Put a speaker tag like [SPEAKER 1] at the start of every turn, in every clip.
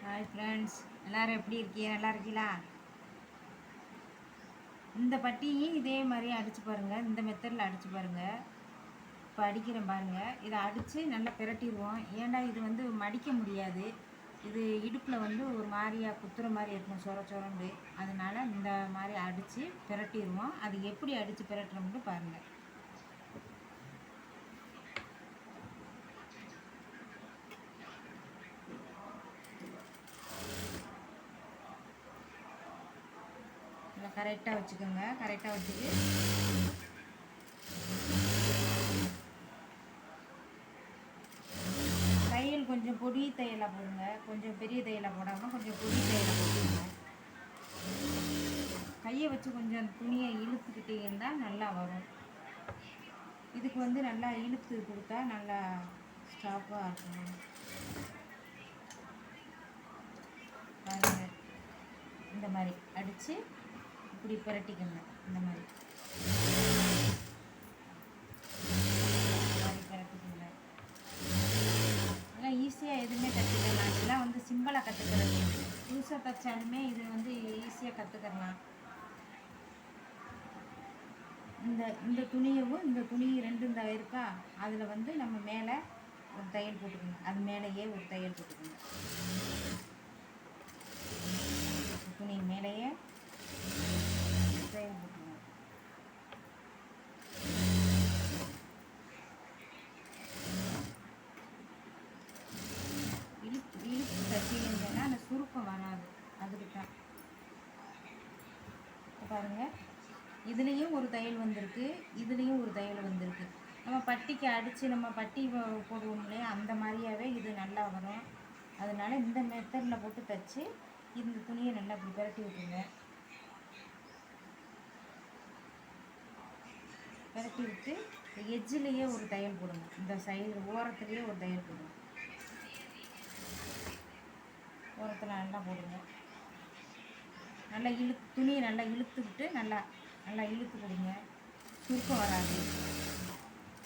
[SPEAKER 1] Hi friends, எல்லோரும் எப்படி இருக்கீங்க? நல்லா இருக்கீங்களா? இந்த பட்டியும் இதே மாதிரி அடித்து பாருங்கள். இந்த மெத்தடில் அடித்து பாருங்கள். இப்போ அடிக்கிறேன் பாருங்கள். இதை அடித்து நல்லா பிரட்டிடுவோம். ஏன்டா இது வந்து மடிக்க முடியாது. இது இடுப்பில் வந்து ஒரு மாதிரியாக குத்துற மாதிரி இருக்கும், சொர சொரண்டு. அதனால் இந்த மாதிரி அடித்து பிரட்டிடுவோம். அது எப்படி அடித்து பிரட்டுறோம்னு பாருங்கள். இதை கரெக்டாக வச்சுக்கோங்க. கரெக்டாக வச்சுட்டு தையல் கொஞ்சம் பொடி தையலாக போடுங்க. கொஞ்சம் பெரிய தையலாக போடாமல் கொஞ்சம் பொடி தையலாக போட்டுங்க. கையை வச்சு கொஞ்சம் துணியை இழுத்துக்கிட்டீங்கன்னா நல்லா வரும். இதுக்கு வந்து நல்லா இழுத்து கொடுத்தா நல்லா ஸ்டாப்பாக இருக்கும். பாருங்கள், இந்த மாதிரி அடித்து இப்படி புரட்டிக்கணும். இந்த மாதிரி புரட்டிக்கணும். இதெல்லாம் ஈஸியாக எதுவுமே கற்றுக்கலாம். இதெல்லாம் வந்து சிம்பிளாக கற்றுக்கிறது. புதுசாக தைச்சாலுமே இது வந்து ஈஸியாக கற்றுக்கலாம். இந்த துணியவும் இந்த துணி ரெண்டும் இந்த இருக்கா, அதில் வந்து நம்ம மேலே ஒரு தையல் போட்டுக்கணும். அது மேலேயே ஒரு தையல் போட்டுக்கணும். துணி மேலேயே தையல் போட்டுக்கணும். இழுப்பு தைச்சிங்கன்னா அந்த சுருக்கம் வராது. அதுக்கு தான் பாருங்கள். இதுலேயும் ஒரு தையல் வந்திருக்கு, இதுலேயும் ஒரு தையல் வந்திருக்கு. நம்ம பட்டிக்கு அடித்து நம்ம பட்டி போடுவோம் இல்லையா, அந்த மாதிரியாவே இது நல்லா வரும். அதனால் இந்த மெத்தடில் போட்டு தைச்சி இந்த துணியை நல்லா இப்படி பிரட்டி விட்டுருங்க. பிரட்டி விட்டு எஜ்ஜிலேயே ஒரு தையல் போடுங்க. இந்த சைடு ஓரத்துலேயே ஒரு தையல் போடுங்க. ஓரத்தில் நல்லா போடுங்க. நல்லா துணியை நல்லா இழுத்துக்கிட்டு நல்லா இழுத்து கொடுங்க. சுருக்கம் வராது.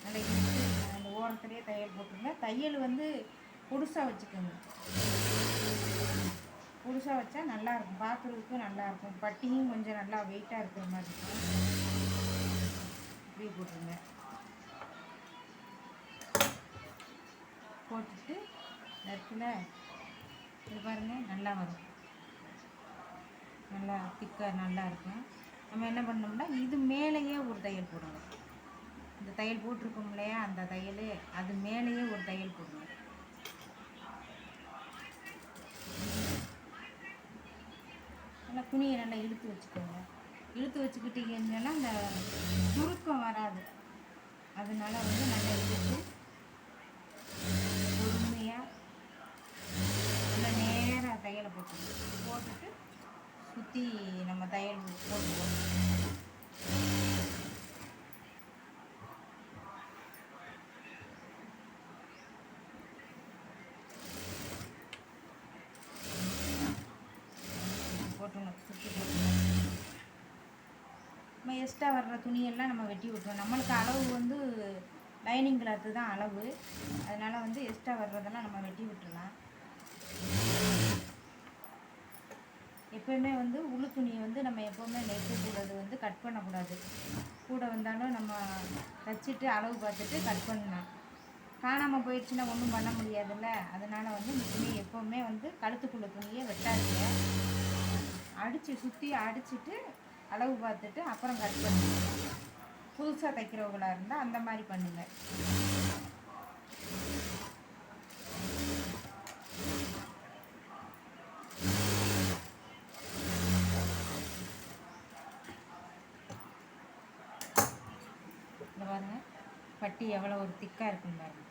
[SPEAKER 1] நல்லா இழுத்து அந்த ஓரத்துலேயே தையல் போட்டுருங்க. தையல் வந்து பொடுசாக வச்சுக்கோங்க. பொடுசாக வச்சா நல்லாயிருக்கும், பார்க்குறதுக்கும் நல்லாயிருக்கும். பட்டியும் கொஞ்சம் நல்லா வெயிட்டாக இருக்கிற மாதிரி இருக்கும். இப்படி போட்டுருங்க. போட்டுட்டு இடத்துல இது பாருங்கள், நல்லா வரும். நல்லா திக்காக நல்லா இருக்கும். நம்ம என்ன பண்ணோம்னா இது மேலேயே ஒரு தையல் போடணும். இந்த தையல் போட்டிருக்கோம் இல்லையா, அந்த தையல் அது மேலேயே ஒரு தையல் போடணும். நல்லா துணியை நல்லா இழுத்து வச்சுக்கோங்க. இழுத்து வச்சுக்கிட்டீங்கன்னா அந்த சுருக்கம் வராது. அதனால வந்து நல்லா இழுத்து பொறுமையாக நல்லா நேராக தையலை போட்டுட்டு சுற்றி நம்ம தையல் போட்டுக்கணும். சுற்றி போட்டுக்கணும். நம்ம எக்ஸ்ட்ரா வர்ற துணியெல்லாம் நம்ம வெட்டி விட்டுருவோம். நம்மளுக்கு அளவு வந்து லைனிங் கிளாத்து தான் அளவு. அதனால் வந்து எக்ஸ்ட்ரா வர்றதெல்லாம் நம்ம வெட்டி விட்டுடலாம். எப்போயுமே வந்து உளு துணியை வந்து நம்ம எப்போவுமே நெட்டு கூடது வந்து கட் பண்ணக்கூடாது. கூட வந்தாலும் நம்ம தைச்சிட்டு அளவு பார்த்துட்டு கட் பண்ணலாம். காணாமல் போயிடுச்சுன்னா ஒன்றும் பண்ண முடியாதுல்ல. அதனால் வந்து இந்த துணியை எப்போவுமே வந்து கழுத்துக்குள்ள துணியை வெட்டாதுங்க. சுற்றி அடிச்சுட்டு அளவு பார்த்துட்டு அப்புறம் கட் பண்ணுங்க. புதுசாக தைக்கிறவங்களாக இருந்தால் அந்த மாதிரி பண்ணுங்கள். இந்த பாருங்கள், பட்டி எவ்வளோ ஒரு திக்காக இருக்குன்னு பாருங்கள்.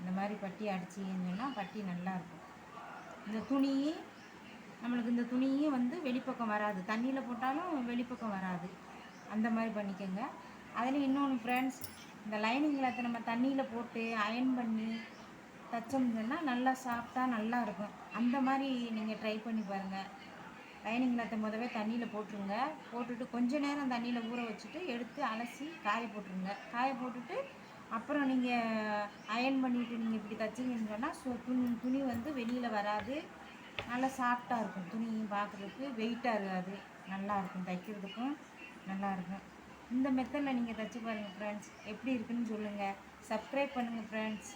[SPEAKER 1] இந்த மாதிரி பட்டி அடிச்சிங்கன்னா பட்டி நல்லாயிருக்கும். இந்த துணியும் வந்து வெளிப்பக்கம் வராது. தண்ணியில் போட்டாலும் வெளிப்பக்கம் வராது. அந்த மாதிரி பண்ணிக்கோங்க. அதில் இன்னொன்று ஃப்ரெண்ட்ஸ், இந்த லைனிங் கிளாத்தை நம்ம தண்ணியில் போட்டு அயன் பண்ணி தைச்சோம்னா நல்லா சாஃப்டாக நல்லா இருக்கும். அந்த மாதிரி நீங்கள் ட்ரை பண்ணி பாருங்கள். லைனிங் கிளாத்தை முதவே தண்ணியில் போட்டுட்டு கொஞ்ச நேரம் தண்ணியில் ஊற வச்சுட்டு எடுத்து அலசி காய போட்டுருங்க. காய போட்டுட்டு அப்புறம் நீங்கள் அயர்ன் பண்ணிவிட்டு நீங்கள் இப்படி தைச்சிங்கன்னு சொன்னால் துணி வந்து வெளியில் வராது. நல்லா சாஃப்டாக இருக்கும். துணியும் பார்க்குறதுக்கு வெயிட்டாக இருக்காது. நல்லாயிருக்கும், தைக்கிறதுக்கும் நல்லாயிருக்கும். இந்த மெத்தடில் நீங்கள் தைச்சி பாருங்கள் ஃப்ரெண்ட்ஸ். எப்படி இருக்குன்னு சொல்லுங்கள். சப்ஸ்கிரைப் பண்ணுங்கள் ஃப்ரெண்ட்ஸ்.